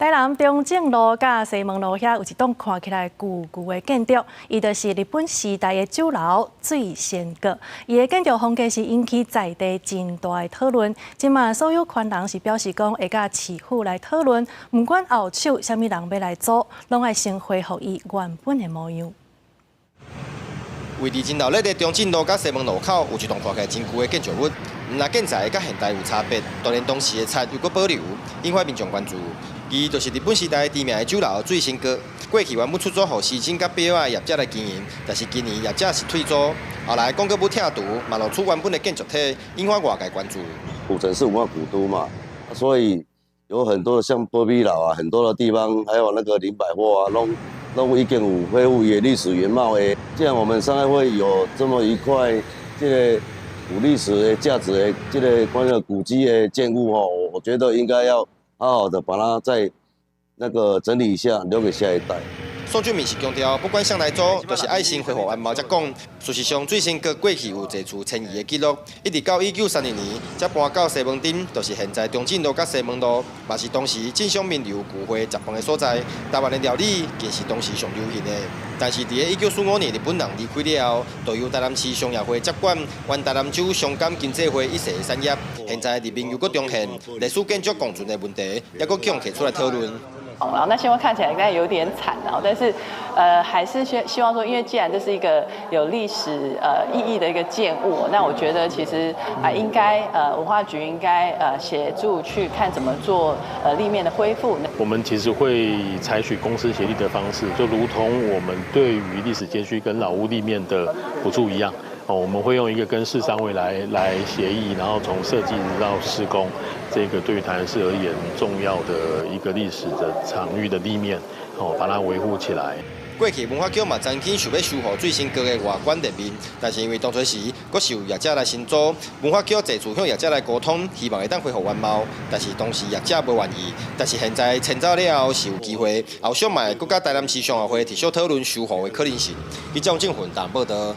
台南中正路甲西门路遐有一栋看起来旧旧的建筑，伊就是日本时代的酒楼水仙阁。伊的建筑风格是引起在地真大的讨论。今嘛所有权人是表示讲会甲市府来讨论，不管后手啥物人要来做，拢爱先恢复伊原本的模样。 位置真闹热的中正路甲西门路口有一栋看起来真旧的建筑物，毋但建材甲现代有差别，当然当时的漆又搁保留，引发民众关注。伊就是日本时代知名的酒楼水仙阁，过去原本出租予市政甲表仔业者来经营，但是今年业者是退租，后来讲阁要拆除，嘛露出原本的建筑体，引发外界关注。古城是文化古都嘛，所以有很多像波比岛啊，很多的地方，还有那个林百货啊，拢已经有恢复也历史原貌诶。既然我们商爱会有这么一块这个有历史的价值的这个关于古迹的建物吼，我觉得应该要好好的把它再那个整理一下，留给下一代。 宋俊明是强调，不管向来做，都是爱心恢复原貌才讲。事实上，水仙阁过去有侪处迁移的记录，一直到1932年才搬到西门町，就是现在中正路甲西门路，嘛是当时镇上名流聚会集饭的所在。台湾的料理更是当时上流行的。但是，伫个1945年日本人离开了后，就由台南市商业会接管，原台南州商感经济会一切的产业。现在入面又搁重现历史建筑共存的问题，也搁强提出来讨论。 然后那新闻看起来应该有点惨，然后但是还是希望说，因为既然这是一个有历史意义的一个建物，那我觉得其实应该文化局应该协助去看怎么做立面的恢复。我们其实会采取公私协力的方式，就如同我们对于历史街区跟老屋立面的补助一样。 我们会用一个跟市商会来协议，然后从设计到施工，这个对于台南市而言重要的一个历史的场域的立面，把它维护起来。过去文化局嘛曾经想要修复水仙阁的外观立面，但是因为当初时阁是有业者来承租，文化局这次向业者来沟通，希望会当恢复原貌，但是当时业者无愿意。但是现在迁走了后是有机会，后续嘛阁甲台南市商业会提出讨论修复的可能性。以上政府台报道。